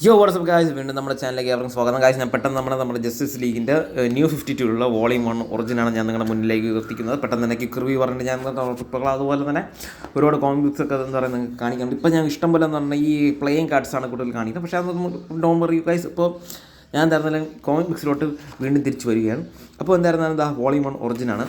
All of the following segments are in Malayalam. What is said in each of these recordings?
യോ വാട്സ്ആപ്പ് ഗായ്സ്, വീണ്ടും നമ്മുടെ ചാനലിലേക്ക് ഏവർക്കും സ്വാഗതം. ഗായ്സ്, ഞാൻ പെട്ടെന്ന് നമ്മുടെ ജസ്റ്റിസ് ലീഗിൻ്റെ ന്യൂ 52 വോളിയം 1 ഒറിജിനാണ് ഞാൻ നിങ്ങളുടെ മുന്നിലേക്ക് എത്തിക്കുന്നത്. പെട്ടെന്ന് തന്നെ ക്വിക്ക് റിവ്യൂ പറഞ്ഞിട്ട് ഞാൻ ഇപ്പോൾ അതുപോലെ തന്നെ ഒരുപാട് കോമിക് ബുക്സ് ഒക്കെ എന്താ പറയുക നിങ്ങൾക്ക് കാണിക്കുന്നുണ്ട്. ഇപ്പോൾ ഞാൻ ഇഷ്ടം പോലെ എന്ന് പറഞ്ഞാൽ ഈ പ്ലേയിങ് കാർഡ്സാണ് കൂടുതൽ കാണിക്കുന്നത്. പക്ഷേ അതൊന്നും ഡോൺ വറി ഗായ്സ്. ഇപ്പോൾ ഞാൻ എന്തായിരുന്നാലും കോമിക് ബുക്സിലോട്ട് വീണ്ടും തിരിച്ചു വരികയാണ്. അപ്പോൾ എന്തായിരുന്നാലും എന്താ വോളിയം 1 ഒറിജിനാണ്.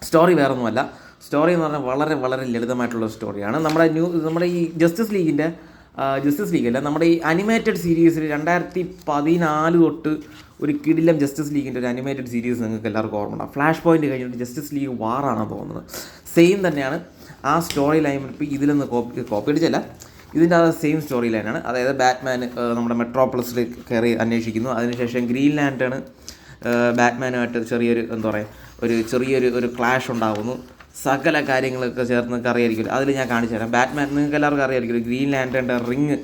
സ്റ്റോറി വേറെ ഒന്നുമല്ല. സ്റ്റോറി എന്ന് പറഞ്ഞാൽ വളരെ വളരെ ലളിതമായിട്ടുള്ള സ്റ്റോറിയാണ്. നമ്മുടെ ഈ ജസ്റ്റിസ് ലീഗല്ല, നമ്മുടെ ഈ അനിമേറ്റഡ് സീരീസിൽ 2014 തൊട്ട് ഒരു കിടിലം ജസ്റ്റിസ് ലീഗിൻ്റെ ഒരു അനിമേറ്റഡ് സീരീസ് നിങ്ങൾക്ക് എല്ലാവർക്കും ഓർമ്മ. ഫ്ലാഷ് പോയിൻ്റ് കഴിഞ്ഞിട്ട് ജസ്റ്റിസ് ലീഗ് വാറാണ് തോന്നുന്നത്. സെയിം തന്നെയാണ് ആ സ്റ്റോറി ലൈൻ. ഇപ്പോൾ ഇതിൽ നിന്ന് കോപ്പി അടിച്ചല്ല, ഇതിൻ്റെ സെയിം സ്റ്റോറി ലൈനാണ്. അതായത് ബാറ്റ്മാൻ നമ്മുടെ മെട്രോപ്ലസിൽ കയറി അന്വേഷിക്കുന്നു. അതിനുശേഷം ഗ്രീൻ ലാൻറ്റേൺ ബാറ്റ്മാനുമായിട്ട് ചെറിയൊരു ക്ലാഷ് ഉണ്ടാകുന്നു. സകല കാര്യങ്ങളൊക്കെ ചേർന്ന് നിങ്ങൾക്ക് അറിയായിരിക്കും. അതിൽ ഞാൻ കാണിച്ചു തരാം. ബാറ്റ്മാൻ നിങ്ങൾക്ക് എല്ലാവർക്കും അറിയായിരിക്കും. ഗ്രീൻ ലാൻറ്റേണിൻ്റെ റിങ്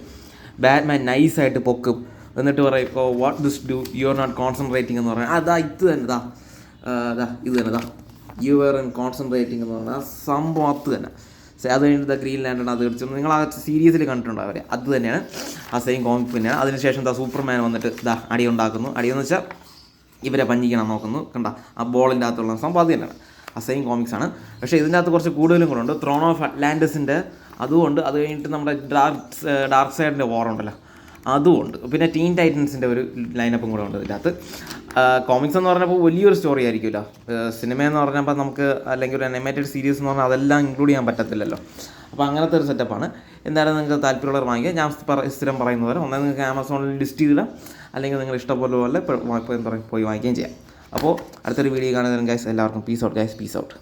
ബാറ്റ്മാൻ നൈസായിട്ട് പൊക്കും. എന്നിട്ട് പറയും, ഇപ്പോൾ what this do, you are not concentrating എന്ന് പറഞ്ഞാൽ ഇത് തന്നെ യു ആർ ഇൻ കോൺസെൻട്രേറ്റിംഗ് എന്ന് പറഞ്ഞാൽ ആ സംഭവം അത് തന്നെ. അത് കഴിഞ്ഞിട്ട് ഗ്രീൻ ലാൻറ്റേൺ അത് അടിച്ചു നിങ്ങൾ ആ സീരീസിൽ കണ്ടിട്ടുണ്ടോ അവരെ? അത് തന്നെയാണ്, ആ സെയിം കോമിക് തന്നെയാണ്. അതിനുശേഷം സൂപ്പർമാൻ വന്നിട്ട് അടി ഉണ്ടാക്കുന്നു. അടിയെന്ന് വെച്ചാൽ ഇവരെ പഞ്ഞിക്കണം നോക്കുന്നു. കണ്ട ആ ബോളിൻ്റെ അകത്തുള്ള സംഭവം അത് തന്നെയാണ്, ആ സെയിം കോമിക്സാണ്. പക്ഷേ ഇതിൻ്റെ അകത്ത് കുറച്ച് കൂടുതലും കൂടെ ഉണ്ട്. ത്രോൺ ഓഫ് അറ്റ്ലാന്റിസിൻ്റെ അതുകൊണ്ട്, അത് കഴിഞ്ഞിട്ട് നമ്മുടെ ഡാർക്ക് സൈഡിൻ്റെ വാറുണ്ടല്ലോ അതുമുണ്ട്. പിന്നെ ടീൻ ടൈറ്റൻസിൻ്റെ ഒരു ലൈനപ്പും കൂടെ ഉണ്ട് ഇതിൻ്റെ അകത്ത്. കോമിക്സ് എന്ന് പറഞ്ഞപ്പോൾ വലിയൊരു സ്റ്റോറി ആയിരിക്കുമല്ലോ. സിനിമയെന്ന് പറഞ്ഞപ്പോൾ നമുക്ക്, അല്ലെങ്കിൽ ഒരു അനിമേറ്റഡ് സീരീസ് എന്ന് പറഞ്ഞാൽ അതെല്ലാം ഇൻക്ലൂഡ് ചെയ്യാൻ പറ്റത്തില്ലല്ലോ. അപ്പോൾ അങ്ങനത്തെ ഒരു സെറ്റപ്പാണ്. എന്തായാലും നിങ്ങൾക്ക് താല്പര്യമുള്ളവർ വാങ്ങിക്കുക. ഞാൻ സ്ഥിരം പറയുന്ന പോലെ ഒന്നേ നിങ്ങൾക്ക് ആമസോണിൽ ലിസ്റ്റ് ചെയ്തിടാം, അല്ലെങ്കിൽ നിങ്ങൾ ഇഷ്ടംപോലെ പോയി വാങ്ങിക്കുകയും ചെയ്യാം. അപ്പോൾ അടുത്തൊരു വീഡിയോ കാണുന്നതിനും ഗൈസ് എല്ലാവർക്കും പീസ് ഔട്ട്.